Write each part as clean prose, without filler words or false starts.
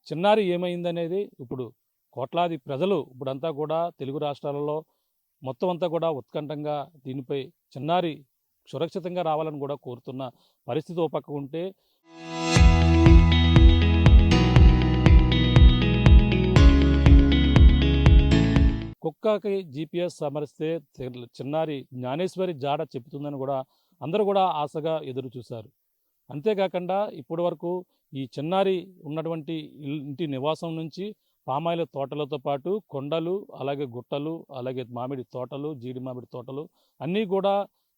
చిన్నారి ఏమైందనేది ఇప్పుడు కోట్లాది ప్రజలు ఇప్పుడంతా కూడా తెలుగు రాష్ట్రాలలో మొత్తం అంతా కూడా ఉత్కంఠంగా దీనిపై చిన్నారి సురక్షితంగా రావాలని కూడా కోరుతున్న పరిస్థితి ఓ పక్క ఉంటే, కుక్కకి జీపీఎస్ అమరిస్తే చిన్నారి జ్ఞానేశ్వరి జాడ చెబుతుందని కూడా అందరూ కూడా ఆశగా ఎదురు చూశారు. అంతేకాకుండా ఇప్పటి వరకు ఈ చిన్నారి ఉన్నటువంటి ఇంటి నివాసం నుంచి పామాయిల తోటలతో పాటు కొండలు, అలాగే గుట్టలు, అలాగే మామిడి తోటలు, జీడి మామిడి తోటలు అన్నీ కూడా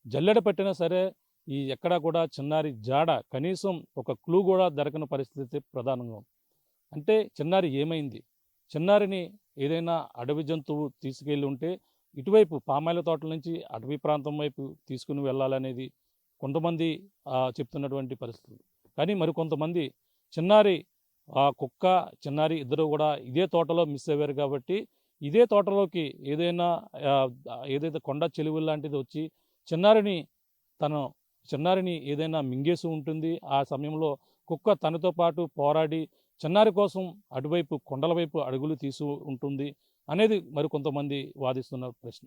జల్లెడ పట్టినా సరే ఈ ఎక్కడా కూడా చిన్నారి జాడ కనీసం ఒక క్లూ కూడా దొరకని పరిస్థితి ప్రధానంగా. అంటే చిన్నారి ఏమైంది? చిన్నారిని ఏదైనా అడవి జంతువు తీసుకెళ్ళి ఉంటే ఇటువైపు పామాయిల తోటల నుంచి అటవీ ప్రాంతం వైపు తీసుకుని వెళ్ళాలనేది కొంతమంది చెప్తున్నటువంటి పరిస్థితులు. కానీ మరికొంతమంది చిన్నారి కుక్క, చిన్నారి ఇద్దరు కూడా ఇదే తోటలో మిస్ అయ్యారు కాబట్టి ఇదే తోటలోకి ఏదైతే కొండ చెలువులు లాంటిది వచ్చి చిన్నారిని ఏదైనా మింగేసి ఉంటుంది. ఆ సమయంలో కుక్క తనతో పాటు పోరాడి చిన్నారి కోసం అటువైపు కొండల వైపు అడుగులు తీసు ఉంటుంది అనేది మరికొంతమంది వాదిస్తున్న ప్రశ్న.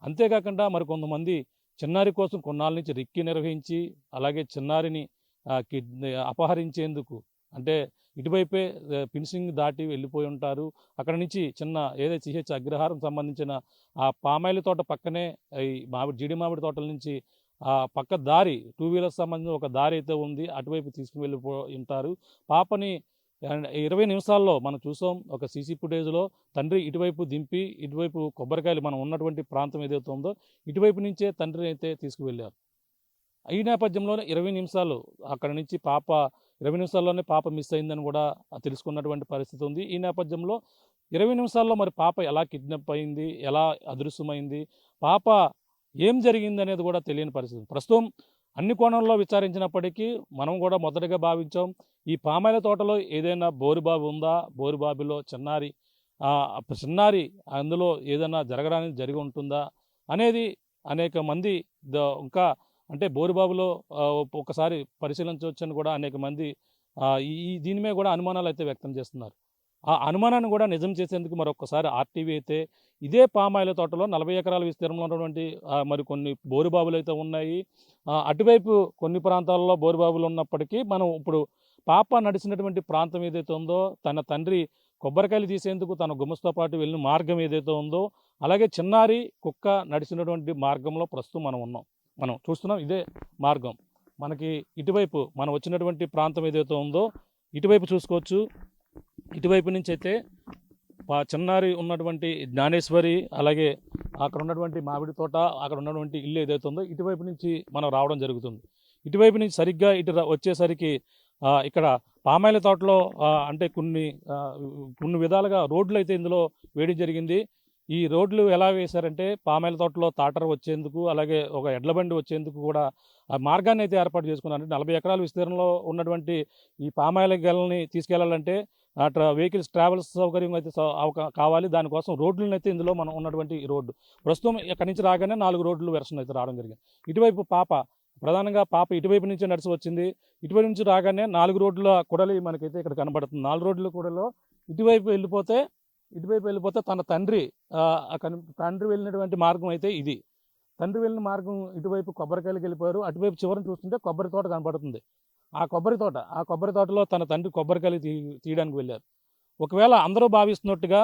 అంతేకాకుండా మరికొంతమంది చిన్నారి కోసం కొన్నాళ్ళ నుంచి రెక్కి నిర్వహించి అలాగే చిన్నారిని అపహరించేందుకు అంటే ఇటువైపే ఫినిషింగ్ దాటి వెళ్ళిపోయి ఉంటారు. అక్కడ నుంచి చిన్న ఏదైతే సిహెచ్ అగ్రహారం సంబంధించిన ఆ పామాయిల తోట పక్కనే ఈ జీడి మామిడి తోటల నుంచి ఆ పక్క దారి 2 వీలర్స్ సంబంధించిన ఒక దారి అయితే ఉంది, అటువైపు తీసుకుని ఉంటారు. పాపని 20 నిమిషాల్లో మనం చూసాం ఒక సీసీ ఫుటేజ్లో. తండ్రి ఇటువైపు దింపి ఇటువైపు కొబ్బరికాయలు మనం ఉన్నటువంటి ప్రాంతం ఏదైతే ఉందో ఇటువైపు నుంచే తండ్రిని అయితే తీసుకువెళ్ళారు. ఈ నేపథ్యంలోనే 20 నిమిషాలు అక్కడ నుంచి 20 నిమిషాల్లోనే పాప మిస్ అయిందని కూడా తెలుసుకున్నటువంటి పరిస్థితి ఉంది. ఈ నేపథ్యంలో 20 నిమిషాల్లో మరి పాప ఎలా కిడ్నాప్ అయింది, ఎలా అదృశ్యమైంది, పాప ఏం జరిగింది అనేది కూడా తెలియని పరిస్థితి. ప్రస్తుతం అన్ని కోణంలో విచారించినప్పటికీ మనం కూడా మొదటగా భావించాం ఈ పామాయిల తోటలో ఏదైనా బోరుబావి ఉందా, బోరుబావిలో చిన్నారి అందులో ఏదైనా జరగడానికి జరిగి ఉంటుందా అనేది అనేక మంది ఇంకా అంటే బోరుబాబులో ఒకసారి పరిశీలించవచ్చని కూడా అనేక మంది దీని మీద కూడా అనుమానాలు అయితే వ్యక్తం చేస్తున్నారు. ఆ అనుమానాన్ని కూడా నిజం చేసేందుకు మరొకసారి ఆర్టీవీ అయితే ఇదే పామాయిల తోటలో 40 ఎకరాల విస్తీర్ణంలో ఉన్నటువంటి మరికొన్ని బోరుబాబులు అయితే ఉన్నాయి. అటువైపు కొన్ని ప్రాంతాల్లో బోరుబాబులు ఉన్నప్పటికీ మనం ఇప్పుడు పాప నడిచినటువంటి ప్రాంతం ఏదైతే ఉందో, తన తండ్రి కొబ్బరికాయలు తీసేందుకు తన గుమస్తో పాటు వెళ్ళిన మార్గం ఏదైతే ఉందో, అలాగే చిన్నారి కుక్క నడిచినటువంటి మార్గంలో ప్రస్తుతం మనం చూస్తున్నాం. ఇదే మార్గం మనకి ఇటువైపు మనం వచ్చినటువంటి ప్రాంతం ఏదైతే ఉందో ఇటువైపు చూసుకోవచ్చు. ఇటువైపు నుంచి అయితే చిన్నారి ఉన్నటువంటి జ్ఞానేశ్వరి, అలాగే అక్కడ ఉన్నటువంటి మామిడి తోట, అక్కడ ఉన్నటువంటి ఇల్లు ఏదైతే ఉందో ఇటువైపు నుంచి మనం రావడం జరుగుతుంది. ఇటువైపు నుంచి సరిగ్గా ఇటు వచ్చేసరికి ఇక్కడ పామాయిల తోటలో అంటే కొన్ని విధాలుగా రోడ్లు అయితే ఇందులో వేయడం జరిగింది. ఈ రోడ్లు ఎలా వేశారంటే పామాయిల తోటలో తాటర వచ్చేందుకు, అలాగే ఒక ఎడ్ల బండి వచ్చేందుకు కూడా ఆ మార్గాన్ని అయితే ఏర్పాటు చేసుకున్నారు. అంటే 40 ఎకరాల విస్తీర్ణంలో ఉన్నటువంటి ఈ పామాయిల గెలని తీసుకెళ్లాలంటే వెహికల్స్ ట్రావెల్స్ సౌకర్యం అయితే కావాలి. దానికోసం రోడ్లను అయితే ఇందులో మనం ఉన్నటువంటి ఈ రోడ్డు ప్రస్తుతం ఇక్కడి నుంచి రాగానే 4 రోడ్లు వెర్షన్ అయితే రావడం జరిగింది. ఇటువైపు ప్రధానంగా పాప ఇటువైపు నుంచి నడిచి వచ్చింది. ఇటువైపు నుంచి రాగానే 4 రోడ్ల కూడలి మనకైతే ఇక్కడ కనబడుతుంది. 4 రోడ్ల కూడలో ఇటువైపు వెళ్ళిపోతే తన తండ్రి వెళ్ళినటువంటి మార్గం అయితే ఇది. తండ్రి వెళ్ళిన మార్గం ఇటువైపు కొబ్బరికాయలకు వెళ్ళిపోయారు. అటువైపు చివరిని చూస్తుంటే కొబ్బరి తోట కనబడుతుంది. ఆ కొబ్బరి తోటలో తన తండ్రి కొబ్బరికాయలు తీయడానికి వెళ్ళారు. ఒకవేళ అందరూ భావిస్తున్నట్టుగా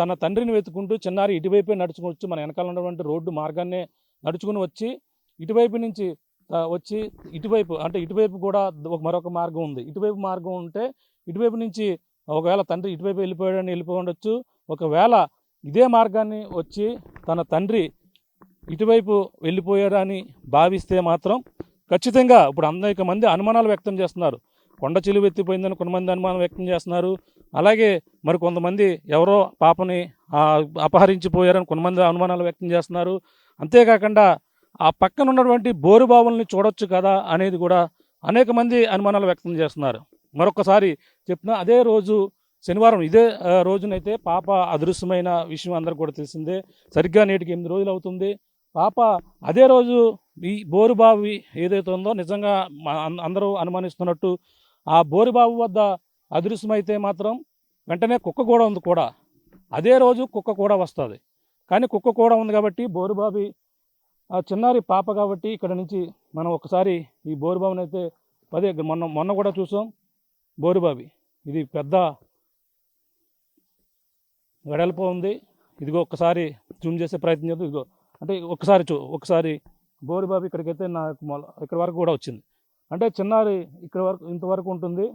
తన తండ్రిని వెతుకుంటూ చిన్నారి ఇటువైపే నడుచుకోవచ్చు, మన వెనకాల ఉన్నటువంటి రోడ్డు మార్గాన్నే నడుచుకుని వచ్చి ఇటువైపు నుంచి వచ్చి ఇటువైపు కూడా మరొక మార్గం ఉంది. ఇటువైపు మార్గం ఉంటే ఇటువైపు నుంచి ఒకవేళ తండ్రి ఇటువైపు వెళ్ళిపోవచ్చు. ఒకవేళ ఇదే మార్గాన్ని వచ్చి తన తండ్రి ఇటువైపు వెళ్ళిపోయారని భావిస్తే మాత్రం ఖచ్చితంగా ఇప్పుడు అనేక మంది అనుమానాలు వ్యక్తం చేస్తున్నారు. కొండ చిలువ ఎత్తిపోయిందని కొంతమంది అనుమానం వ్యక్తం చేస్తున్నారు. అలాగే మరి కొంతమంది ఎవరో పాపని అపహరించిపోయారని కొంతమంది అనుమానాలు వ్యక్తం చేస్తున్నారు. అంతేకాకుండా ఆ పక్కన ఉన్నటువంటి బోరుబావుల్ని చూడొచ్చు కదా అనేది కూడా అనేక మంది అనుమానాలు వ్యక్తం చేస్తున్నారు. మరొకసారి చెప్తున్నా, అదే రోజు శనివారం ఇదే రోజునైతే పాప అదృశ్యమైన విషయం అందరికి కూడా తెలిసిందే. సరిగ్గా నేటికి 8 రోజులు అవుతుంది. పాప అదే రోజు ఈ బోరుబావి ఏదైతే ఉందో నిజంగా అందరూ అనుమానిస్తున్నట్టు ఆ బోరుబావి వద్ద అదృశ్యమైతే మాత్రం వెంటనే కుక్క కూడా ఉంది కూడా అదే రోజు కుక్క కూడా వస్తుంది. కానీ కుక్క కూడా ఉంది కాబట్టి బోరుబావి చిన్నారి పాప కాబట్టి ఇక్కడ నుంచి మనం ఒకసారి ఈ బోరుబావిని అయితే మొన్న కూడా చూసాం. బోరుబావి ఇది పెద్ద వెడల్పు ఉంది. ఇదిగో ఒక్కసారి జూమ్ చేసే ప్రయత్నం చేద్దాం. ఇదిగో అంటే ఒకసారి బోరుబావి ఇక్కడికైతే నాకు ఇక్కడ వరకు కూడా వచ్చింది. అంటే చిన్నారి ఇక్కడ వరకు ఇంతవరకు ఉంటుంది.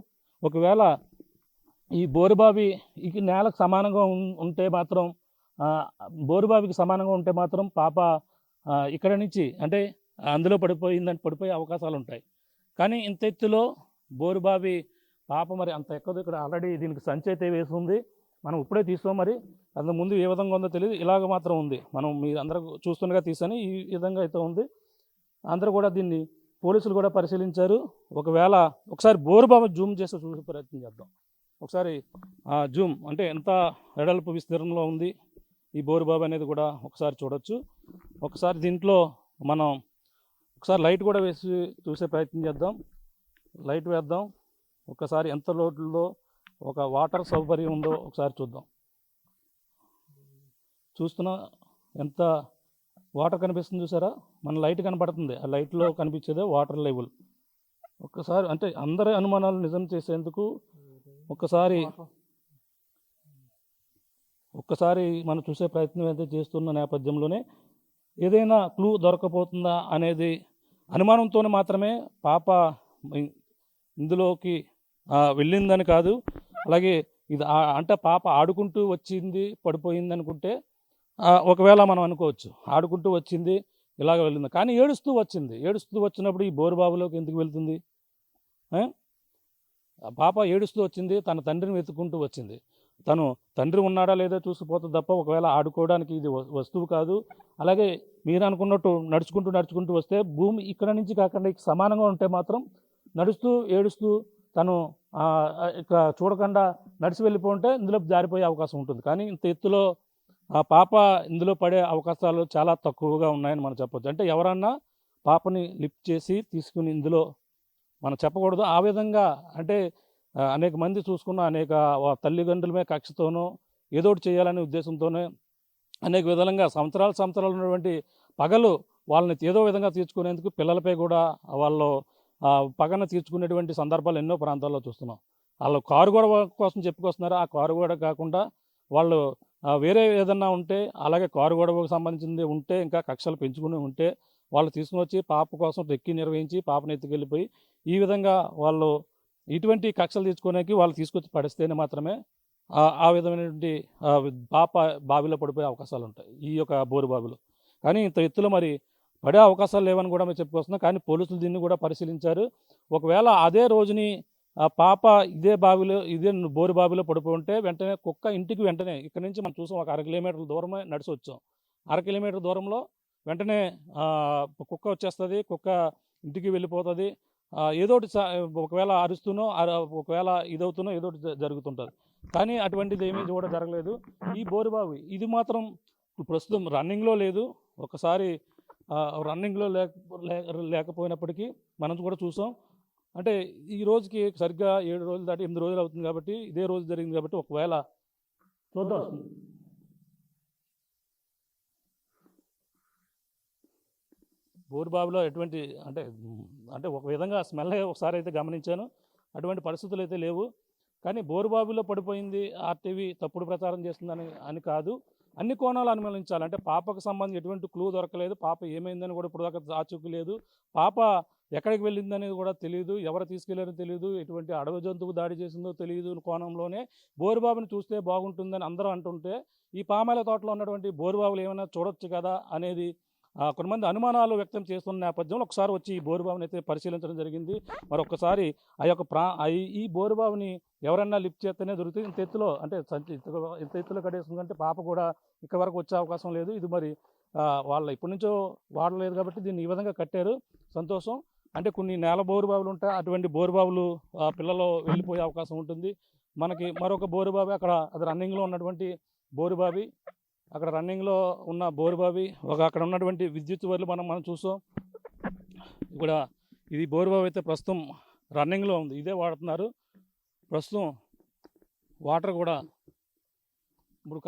ఒకవేళ ఈ బోరుబావి ఈ నేలకు సమానంగా ఉంటే మాత్రం బోరుబావికి సమానంగా ఉంటే మాత్రం పాప ఇక్కడ నుంచి అంటే అందులో పడిపోయే అవకాశాలు ఉంటాయి. కానీ ఇంత ఎత్తులో బోరుబావి పాప మరి అంత ఎక్కదు. ఇక్కడ ఆల్రెడీ దీనికి సంచి అయితే వేసి ఉంది. మనం ఇప్పుడే తీస్తాం. మరి అంతకు ముందు ఏ విధంగా ఉందో తెలియదు. ఇలాగ మాత్రం ఉంది. మనం మీరు అందరూ చూస్తుండగా తీసాను. ఈ విధంగా అయితే ఉంది. అందరూ కూడా దీన్ని పోలీసులు కూడా పరిశీలించారు. ఒకవేళ ఒకసారి బోరుబావి జూమ్ చేసి చూసే ప్రయత్నం చేద్దాం. ఒకసారి జూమ్ అంటే ఎంత వెడల్పు విస్తీర్ణంలో ఉంది ఈ బోరుబావి అనేది కూడా ఒకసారి చూడొచ్చు. ఒకసారి దీంట్లో మనం ఒకసారి లైట్ కూడా వేసి చూసే ప్రయత్నం చేద్దాం. లైట్ వేద్దాం. ఒకసారి ఎంత లోతుల్లో ఒక వాటర్ సౌకర్యం ఉందో ఒకసారి చూద్దాం. చూస్తున్నా ఎంత వాటర్ కనిపిస్తుంది చూసారా? మన లైట్ కనపడుతుంది. ఆ లైట్లో కనిపించేదే వాటర్ లెవెల్. ఒక్కసారి అంటే అందరి అనుమానాలు నిజం చేసేందుకు ఒక్కసారి మనం చూసే ప్రయత్నం అయితే చేస్తున్న నేపథ్యంలోనే ఏదైనా క్లూ దొరకపోతుందా అనేది అనుమానంతోనే మాత్రమే పాప ఇందులోకి వెళ్ళిందని కాదు. అలాగే ఇది అంటే పాప ఆడుకుంటూ వచ్చింది పడిపోయింది అనుకుంటే ఒకవేళ మనం అనుకోవచ్చు. ఆడుకుంటూ వచ్చింది ఇలాగ వెళ్ళింది. కానీ ఏడుస్తూ వచ్చినప్పుడు ఈ బోరుబావిలోకి ఎందుకు వెళ్తుంది? పాప ఏడుస్తూ వచ్చింది. తన తండ్రిని వెతుక్కుంటూ వచ్చింది. తను తండ్రి ఉన్నాడా లేదో చూసిపోతుంది తప్ప ఒకవేళ ఆడుకోవడానికి ఇది వస్తువు కాదు. అలాగే మీరు అనుకున్నట్టు నడుచుకుంటూ వస్తే భూమి ఇక్కడ నుంచి కాకుండా సమానంగా ఉంటే మాత్రం నడుస్తూ ఏడుస్తూ తను ఇక చూడకుండా నడిచి వెళ్ళిపోతే ఇందులో జారిపోయే అవకాశం ఉంటుంది. కానీ ఇంత ఎత్తులో పాప ఇందులో పడే అవకాశాలు చాలా తక్కువగా ఉన్నాయని మనం చెప్పొచ్చు. అంటే ఎవరన్నా పాపని లిఫ్ట్ చేసి తీసుకుని ఇందులో మనం చెప్పకూడదు. ఆ విధంగా అంటే అనేక మంది చూసుకున్న అనేక తల్లిదండ్రులమే కక్షతోనో ఏదో ఒకటి చేయాలనే ఉద్దేశంతోనే అనేక విధాలుగా సంవత్సరాలు ఉన్నటువంటి పగలు వాళ్ళని ఏదో విధంగా తీర్చుకునేందుకు పిల్లలపై కూడా వాళ్ళు పగన తీర్చుకునేటువంటి సందర్భాలు ఎన్నో ప్రాంతాల్లో చూస్తున్నాం. వాళ్ళు కారు గొడవ కోసం చెప్పుకొస్తున్నారు. ఆ కారు గొడవ కాకుండా వాళ్ళు వేరే ఏదన్నా ఉంటే అలాగే కారు గొడవకు సంబంధించింది ఉంటే ఇంకా కక్షలు పెంచుకుని ఉంటే వాళ్ళు తీసుకుని వచ్చి పాప కోసం రెక్కి నిర్వహించి పాపను ఎత్తుకెళ్ళిపోయి ఈ విధంగా వాళ్ళు ఇటువంటి కక్షలు తీర్చుకోవడానికి వాళ్ళు తీసుకొచ్చి పడిస్తేనే మాత్రమే ఆ విధమైనటువంటి పాప బావిలో పడిపోయే అవకాశాలు ఉంటాయి ఈ యొక్క బోరు బావిలో. కానీ ఇంత ఎత్తులో మరి పడే అవకాశాలు లేవని కూడా మేము చెప్పుకొస్తున్నాం. కానీ పోలీసులు దీన్ని కూడా పరిశీలించారు. ఒకవేళ అదే రోజుని పాప ఇదే బోరు బావిలో పడిపోయి ఉంటే వెంటనే కుక్క ఇంటికి వెంటనే ఇక్కడ నుంచి మనం చూసాం. ఒక 1 కిలోమీటర్ల దూరమే నడిచి వచ్చాం. 1 కిలోమీటర్ దూరంలో వెంటనే కుక్క వచ్చేస్తుంది. కుక్క ఇంటికి వెళ్ళిపోతుంది. ఏదో ఒకటి ఒకవేళ అరుస్తూనో ఒకవేళ ఇదవుతూనో ఏదో ఒకటి జరుగుతుంటుంది. కానీ అటువంటిది ఏమీ కూడా జరగలేదు. ఈ బోరుబావి ఇది మాత్రం ప్రస్తుతం రన్నింగ్లో లేదు. ఒకసారి రన్నింగ్లో లేకపోయినప్పటికీ మనం కూడా చూసాం. అంటే ఈ రోజుకి సరిగ్గా 7 రోజులు దాటి 8 రోజులు అవుతుంది కాబట్టి ఇదే రోజు జరిగింది కాబట్టి ఒకవేళ చూద్దాం. బోరుబావిలో ఎటువంటి అంటే ఒక విధంగా స్మెల్ ఒకసారి అయితే గమనించాను. అటువంటి పరిస్థితులు అయితే లేవు. కానీ బోరుబావిలో పడిపోయింది ఆర్టీవీ తప్పుడు ప్రచారం చేస్తుందని కాదు. అన్ని కోణాలు అనుమానించాలి. అంటే పాపకు సంబంధించి ఎటువంటి క్లూ దొరకలేదు. పాప ఏమైందని కూడా ఇప్పుడు దాకా ఆచూకీ లేదు. పాప ఎక్కడికి వెళ్ళిందనేది కూడా తెలియదు. ఎవరు తీసుకెళ్లారో తెలియదు. ఎటువంటి అడవి జంతువు దాడి చేసిందో తెలియదు. కోణంలోనే బోరుబావిని చూస్తే బాగుంటుందని అందరూ అంటుంటే ఈ పామాయిల తోటలో ఉన్నటువంటి బోరుబావులు ఏమైనా చూడొచ్చు కదా అనేది కొంతమంది అనుమానాలు వ్యక్తం చేస్తున్న నేపథ్యంలో ఒకసారి వచ్చి ఈ బోరుబావిని అయితే పరిశీలించడం జరిగింది. మరొకసారి ఆ యొక్క ఈ బోరుబావిని ఎవరన్నా లిఫ్ట్ చేస్తేనే దొరుకుతుంది. ఇంత ఎత్తులో అంటే ఇంత ఎత్తులో కట్టేస్తుందంటే పాప కూడా ఇక్కడ వరకు వచ్చే అవకాశం లేదు. ఇది మరి వాళ్ళ ఇప్పటి నుంచో వాడలేదు కాబట్టి దీన్ని ఈ విధంగా కట్టారు. సంతోషం. అంటే కొన్ని నేల బోరుబావులు ఉంటాయి. అటువంటి బోరుబావులు పిల్లలు వెళ్ళిపోయే అవకాశం ఉంటుంది. మనకి మరొక బోరుబావి అది రన్నింగ్లో ఉన్నటువంటి బోరుబావి. అక్కడ రన్నింగ్లో ఉన్న బోరుబావి అక్కడ ఉన్నటువంటి విద్యుత్ వైర్లు మనం చూసాం. ఇక్కడ ఇది బోరుబావి అయితే ప్రస్తుతం రన్నింగ్లో ఉంది. ఇదే వాడుతున్నారు. ప్రస్తుతం వాటర్ కూడా ఇప్పుడు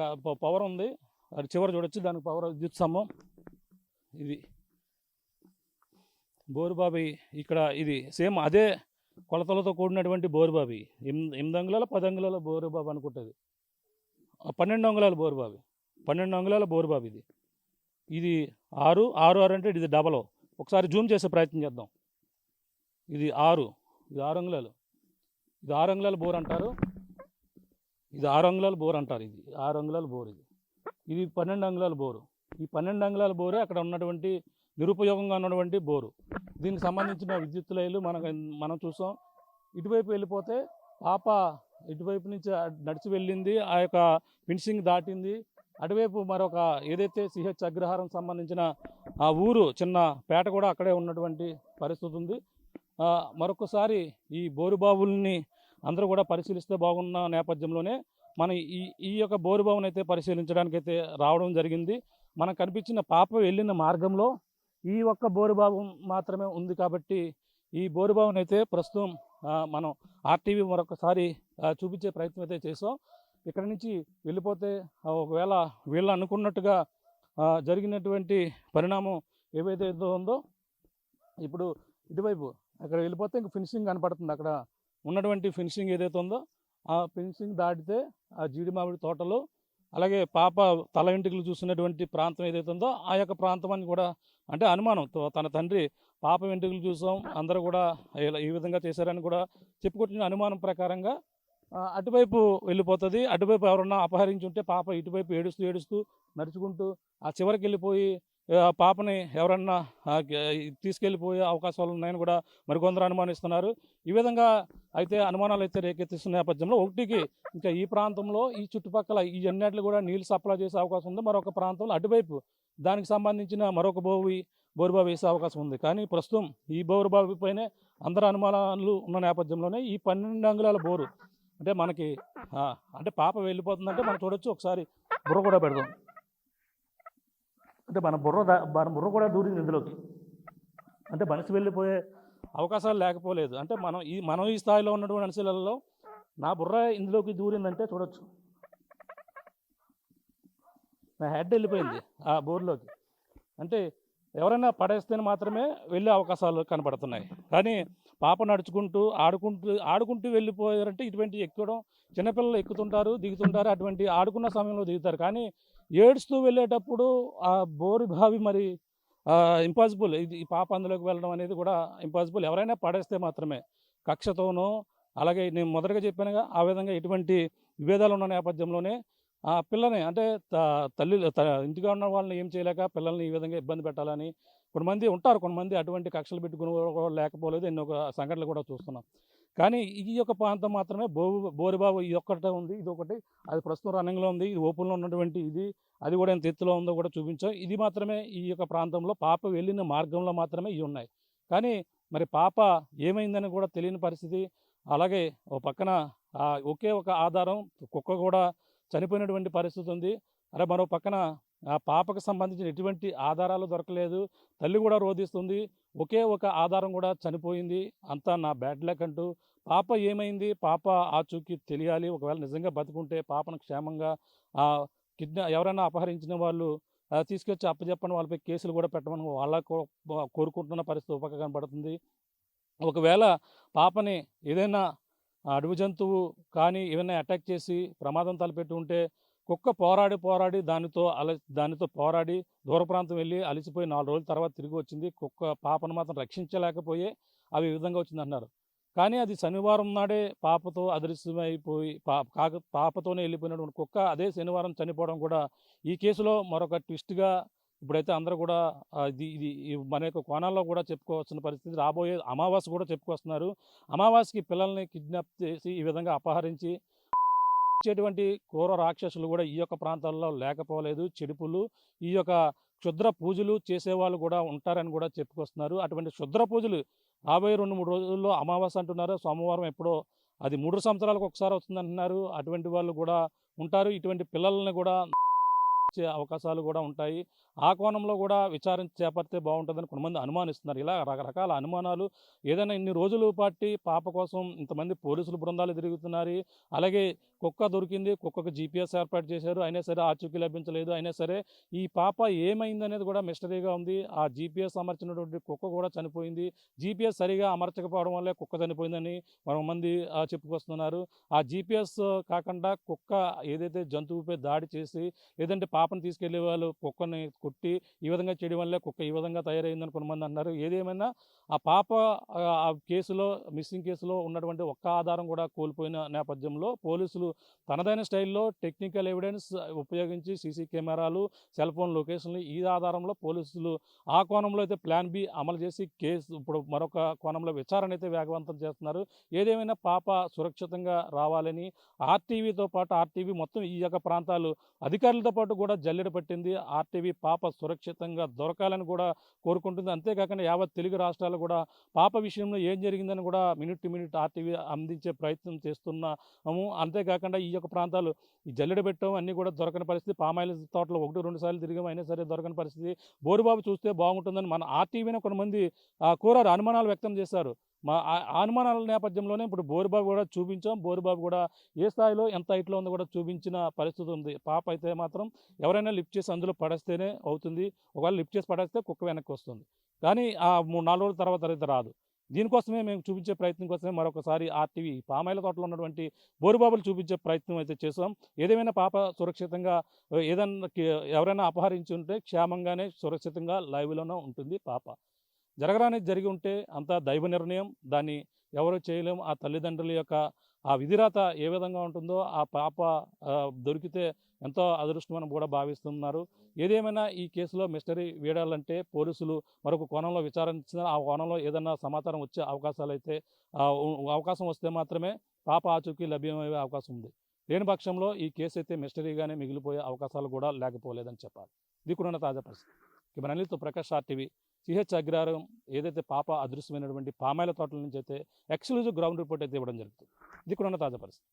పవర్ ఉంది, అది చివరి చూడొచ్చు, దానికి పవర్ విద్యుత్ స్తంభం. ఇది బోరుబావి. ఇక్కడ ఇది సేమ్ అదే కొలతలతో కూడినటువంటి బోరుబావి. 8 అంగుళాల 10 అంగుళాల బోరుబావి అనుకుంటుంది. 12 అంగుళాల బోరుబావి, 12 అంగుళాల బోరుబావి ఇది. ఇది 6 అంటే ఇది డబల్. ఒకసారి జూమ్ చేసే ప్రయత్నం చేద్దాం. ఇది 6 అంగుళాలు. ఇది 6 అంగుళాల బోర్ అంటారు. ఇది 6 అంగుళాల బోర్ అంటారు. ఇది 6 అంగుళాల బోర్. ఇది 12 అంగుళాల బోరు. ఈ 12 అంగుళాల బోరే అక్కడ ఉన్నటువంటి నిరుపయోగంగా ఉన్నటువంటి బోరు. దీనికి సంబంధించిన విద్యుత్ లైన్లు మనం చూసాం. ఇటువైపు వెళ్ళిపోతే పాప ఇటువైపు నుంచి నడిచి వెళ్ళింది, ఆ యొక్క ఫినిషింగ్ దాటింది. అటువైపు మరొక ఏదైతే సిహెచ్ అగ్రహారం సంబంధించిన ఆ ఊరు చిన్న పేట కూడా అక్కడే ఉన్నటువంటి పరిస్థితి ఉంది. మరొకసారి ఈ బోరుబావుల్ని అందరూ కూడా పరిశీలిస్తే బాగున్న నేపథ్యంలోనే మనం ఈ యొక్క బోరుబావుని అయితే పరిశీలించడానికైతే రావడం జరిగింది. మనకు కనిపించిన పాప వెళ్ళిన మార్గంలో ఈ ఒక్క బోరుబావు మాత్రమే ఉంది. కాబట్టి ఈ బోరుబావుని అయితే ప్రస్తుతం మనం ఆర్టీవీ మరొకసారి చూపించే ప్రయత్నం అయితే చేసాం. ఇక్కడ నుంచి వెళ్ళిపోతే ఒకవేళ వీళ్ళు అనుకున్నట్టుగా జరిగినటువంటి పరిణామం ఏవైతే ఉందో, ఇప్పుడు ఇటువైపు అక్కడ వెళ్ళిపోతే ఇంక ఫినిషింగ్ కనపడుతుంది. అక్కడ ఉన్నటువంటి ఫినిషింగ్ ఏదైతే ఉందో ఆ ఫినిషింగ్ దాటితే ఆ జీడి మామిడి తోటలు, అలాగే పాప తల వెంట్రుకలు చూసినటువంటి ప్రాంతం ఏదైతే ఉందో ఆ యొక్క ప్రాంతం కూడా అంటే అనుమానం. తన తండ్రి పాప వెంట్రుకలు చూసాం, అందరూ కూడా ఈ విధంగా చేశారని కూడా చెప్పుకుంటున్న అనుమానం ప్రకారంగా అటువైపు వెళ్ళిపోతుంది. అటువైపు ఎవరన్నా అపహరించి ఉంటే పాప ఇటువైపు ఏడుస్తూ నడుచుకుంటూ ఆ చివరికి వెళ్ళిపోయి పాపని ఎవరన్నా తీసుకెళ్ళిపోయే అవకాశాలు ఉన్నాయని కూడా మరికొందరు అనుమానిస్తున్నారు. ఈ విధంగా అయితే అనుమానాలు అయితే రేకెత్తిస్తున్న నేపథ్యంలో ఒకటికి ఇంకా ఈ ప్రాంతంలో ఈ చుట్టుపక్కల ఈ అన్నింటిలో కూడా నీళ్ళు సప్లై చేసే అవకాశం ఉంది. మరొక ప్రాంతంలో అటువైపు దానికి సంబంధించిన మరొక బోరుబావి వేసే అవకాశం ఉంది. కానీ ప్రస్తుతం ఈ బోరుబావి పైనే అందరు అనుమానాలు ఉన్న నేపథ్యంలోనే ఈ 12 అంగుళాల బోరు అంటే మనకి అంటే పాప వెళ్ళిపోతుందంటే మనం చూడొచ్చు. ఒకసారి బుర్ర కూడా పెడదాం. అంటే మన బుర్ర కూడా దూరింది ఇందులోకి. అంటే మనిషి వెళ్ళిపోయే అవకాశాలు లేకపోలేదు. అంటే మనం ఈ స్థాయిలో ఉన్నటువంటి మనుషులలో నా బుర్ర ఇందులోకి దూరిందంటే చూడొచ్చు. నా హెడ్ వెళ్ళిపోయింది ఆ బోర్లోకి. అంటే ఎవరైనా పడేస్తేనే మాత్రమే వెళ్ళే అవకాశాలు కనపడుతున్నాయి. కానీ పాప నడుచుకుంటూ ఆడుకుంటూ వెళ్ళిపోయారంటే ఇటువంటి ఎక్కడం, చిన్నపిల్లలు ఎక్కుతుంటారు దిగుతుంటారు, అటువంటి ఆడుకున్న సమయంలో దిగుతారు. కానీ ఏడుస్తూ వెళ్ళేటప్పుడు ఆ బోరు బావి మరి ఇంపాసిబుల్. ఈ పాప అందులోకి వెళ్ళడం అనేది కూడా ఇంపాసిబుల్. ఎవరైనా పడేస్తే మాత్రమే కక్షతోనో, అలాగే నేను మొదటగా చెప్పానుగా ఆ విధంగా ఎటువంటి విభేదాలు ఉన్న నేపథ్యంలోనే ఆ పిల్లని అంటే ఇంటిగా ఉన్న వాళ్ళని ఏం చేయలేక పిల్లల్ని ఈ విధంగా ఇబ్బంది పెట్టాలని కొంతమంది అటువంటి కక్షలు పెట్టుకుని లేకపోలేదు. ఎన్నో సంఘటనలు కూడా చూస్తున్నాం. కానీ ఈ యొక్క ప్రాంతం మాత్రమే బోరుబావి ఈ ఒక్కటే ఉంది. ఇది ఒకటి, అది ప్రస్తుతం రన్నింగ్లో ఉంది. ఇది ఓపెన్లో ఉన్నటువంటి అది కూడా ఎంత ఎత్తులో ఉందో కూడా చూపించాం. ఇది మాత్రమే ఈ యొక్క ప్రాంతంలో పాప వెళ్ళిన మార్గంలో మాత్రమే ఇవి ఉన్నాయి. కానీ మరి పాప ఏమైందని కూడా తెలియని పరిస్థితి. అలాగే ఓ పక్కన ఒకే ఒక ఆధారం, కుక్క కూడా చనిపోయినటువంటి పరిస్థితి ఉంది. మరో పక్కన ఆ పాపకు సంబంధించిన ఎటువంటి ఆధారాలు దొరకలేదు. తల్లి కూడా రోధిస్తుంది. ఒకే ఒక ఆధారం కూడా చనిపోయింది. అంతా నా బ్యాడ్ లక్ అంటూ పాప ఏమైంది, పాప ఆచూకీ తెలియాలి. ఒకవేళ నిజంగా బతుకుంటే పాపను క్షేమంగా ఎవరైనా అపహరించిన వాళ్ళు తీసుకొచ్చి అప్పచెప్పని వాళ్ళపై కేసులు కూడా పెట్టమని వాళ్ళ కోరుకుంటున్న పరిస్థితి ఉపక కనబడుతుంది. ఒకవేళ పాపని ఏదైనా అడవి జంతువు కానీ ఏమైనా అటాక్ చేసి ప్రమాదం తలపెట్టి ఉంటే కుక్క పోరాడి దానితో పోరాడి దూర ప్రాంతం వెళ్ళి అలిసిపోయి 4 రోజుల తర్వాత తిరిగి వచ్చింది. పాపను మాత్రం రక్షించలేకపోయే అవి ఈ విధంగా వచ్చింది అన్నారు. కానీ అది శనివారం నాడే పాపతో అదృశ్యమైపోయి పాపతోనే వెళ్ళిపోయినటువంటి కుక్క అదే శనివారం చనిపోవడం కూడా ఈ కేసులో మరొక ట్విస్ట్గా ఇప్పుడైతే అందరూ కూడా ఇది మన యొక్క కోణాల్లో కూడా చెప్పుకోవాల్సిన పరిస్థితి. రాబోయే అమావాస్య కూడా చెప్పుకొస్తున్నారు. అమావాస్యకి పిల్లల్ని కిడ్నాప్ చేసి ఈ విధంగా అపహరించి ఇచ్చేటువంటి క్రూర రాక్షసులు కూడా ఈ యొక్క ప్రాంతాల్లో లేకపోలేదు. చెడుపులు, ఈ యొక్క క్షుద్ర పూజలు చేసేవాళ్ళు కూడా ఉంటారని కూడా చెప్పుకొస్తున్నారు. అటువంటి క్షుద్ర పూజలు రాబోయే 2-3 రోజుల్లో అమావాస్య అంటున్నారు. సోమవారం ఎప్పుడో అది 3 సంవత్సరాలకు ఒకసారి వస్తుందంటున్నారు. అటువంటి వాళ్ళు కూడా ఉంటారు. ఇటువంటి పిల్లల్ని కూడా అవకాశాలు కూడా ఉంటాయి. ఆ కోణంలో కూడా విచారణ చేపడితే బాగుంటుందని కొంతమంది అనుమానిస్తున్నారు. ఇలా రకరకాల అనుమానాలు ఏదైనా ఇన్ని రోజులు పాటు పాప కోసం ఇంతమంది పోలీసులు బృందాలు తిరుగుతున్నారు. అలాగే కుక్క దొరికింది, కుక్కకు జీపీఎస్ ఏర్పాటు చేశారు, అయినా సరే ఆచూకీ లభించలేదు. అయినా సరే ఈ పాప ఏమైందనేది కూడా మిస్టరీగా ఉంది. ఆ జీపీఎస్ అమర్చినటువంటి కుక్క కూడా చనిపోయింది. జీపీఎస్ సరిగా అమర్చకపోవడం వల్లే కుక్క చనిపోయిందని మరొకమంది చెప్పుకొస్తున్నారు. ఆ జీపీఎస్ కాకుండా కుక్క ఏదైతే జంతువుపై దాడి చేసి లేదంటే పాపను తీసుకెళ్లే వాళ్ళు కుక్కని కొట్టి ఈ విధంగా చేయడం వల్లే కుక్క ఈ విధంగా తయారైందని కొంతమంది అన్నారు. ఏదేమైనా ఆ పాప ఆ కేసులో మిస్సింగ్ కేసులో ఉన్నటువంటి ఒక్క ఆధారం కూడా కోల్పోయిన నేపథ్యంలో పోలీసులు తనదైన స్టైల్లో టెక్నికల్ ఎవిడెన్స్ ఉపయోగించి సీసీ కెమెరాలు, సెల్ ఫోన్ లొకేషన్లు ఈ ఆధారంలో పోలీసులు ఆ కోణంలో అయితే ప్లాన్ బి అమలు చేసి కేసు ఇప్పుడు మరొక కోణంలో విచారణ అయితే వేగవంతం చేస్తున్నారు. ఏదేమైనా పాప సురక్షితంగా రావాలని ఆర్టీవీతో పాటు ఆర్టీవీ మొత్తం ఈ యొక్క ప్రాంతాలు అధికారులతో పాటు కూడా జల్లెడ పట్టింది. ఆర్టీవీ పాప సురక్షితంగా దొరకాలని కూడా కోరుకుంటుంది. అంతేకాకుండా యావత్ తెలుగు రాష్ట్రాలు కూడా పాప విషయంలో ఏం జరిగిందని కూడా మినిట్ టు మినిట్ ఆర్టీవీ అందించే ప్రయత్నం చేస్తున్నాము. అంతేకాకుండా ఈ యొక్క ప్రాంతాలు ఈ జల్లెడ పెట్టడం అన్నీ కూడా దొరకని పరిస్థితి. పామాయిల్ తోటలో 1-2 సార్లు తిరిగాం, అయినా సరే దొరకని పరిస్థితి. బోరుబాబు చూస్తే బాగుంటుందని మన ఆర్టీవీని కొంతమంది కోరారు, అనుమానాలు వ్యక్తం చేశారు. ఆ అనుమానాల నేపథ్యంలోనే ఇప్పుడు బోరుబాబు కూడా చూపించాం. బోరుబాబు కూడా ఏ స్థాయిలో ఎంత హైట్లో ఉందో కూడా చూపించిన పరిస్థితి ఉంది. పాప అయితే మాత్రం ఎవరైనా లిఫ్ట్ చేసి అందులో పడేస్తేనే అవుతుంది. ఒకవేళ లిఫ్ట్ చేసి పడేస్తే కుక్క వెనక్కి వస్తుంది, కానీ ఆ 3-4 రోజుల తర్వాత అయితే రాదు. దీనికోసమే మేము చూపించే ప్రయత్నం కోసమే మరొకసారి ఆర్టీవీ పామాయిల తోటలో ఉన్నటువంటి బోరుబాబులు చూపించే ప్రయత్నం అయితే చేసాం. ఏదేమైనా పాప సురక్షితంగా ఏదన్నా ఎవరైనా అపహరించి ఉంటే క్షేమంగానే సురక్షితంగా లైవ్లోనే ఉంటుంది పాప. జరగరానిది జరిగి ఉంటే అంతా దైవ నిర్ణయం, దాన్ని ఎవరు చేయలేం. ఆ తల్లిదండ్రుల యొక్క ఆ విధిరాత ఏ విధంగా ఉంటుందో ఆ పాప దొరికితే ఎంతో అదృష్టమని కూడా భావిస్తున్నారు. ఏదేమైనా ఈ కేసులో మిస్టరీ వీడాలంటే పోలీసులు మరొక కోణంలో విచారించిన ఆ కోణంలో ఏదన్నా సమాచారం వచ్చే అవకాశాలు అయితే అవకాశం వస్తే మాత్రమే పాప ఆచూకీ లభ్యమయ్యే అవకాశం ఉంది. లేని పక్షంలో ఈ కేసు అయితే మిస్టరీగానే మిగిలిపోయే అవకాశాలు కూడా లేకపోలేదని చెప్పాలి. ఇది కూడా తాజా పరిస్థితి. కెమెరా అనిల్తో ప్రకాష్, ఆర్టీవీ, సిహెచ్ అగ్రహారం. ఏదైతే పాప అదృశ్యమైనటువంటి పామాయిల తోటల నుంచి అయితే ఎక్స్క్లూజివ్ గ్రౌండ్ రిపోర్ట్ అయితే ఇవ్వడం జరుగుతుంది. ఇది కూడా తాజా పరిస్థితి.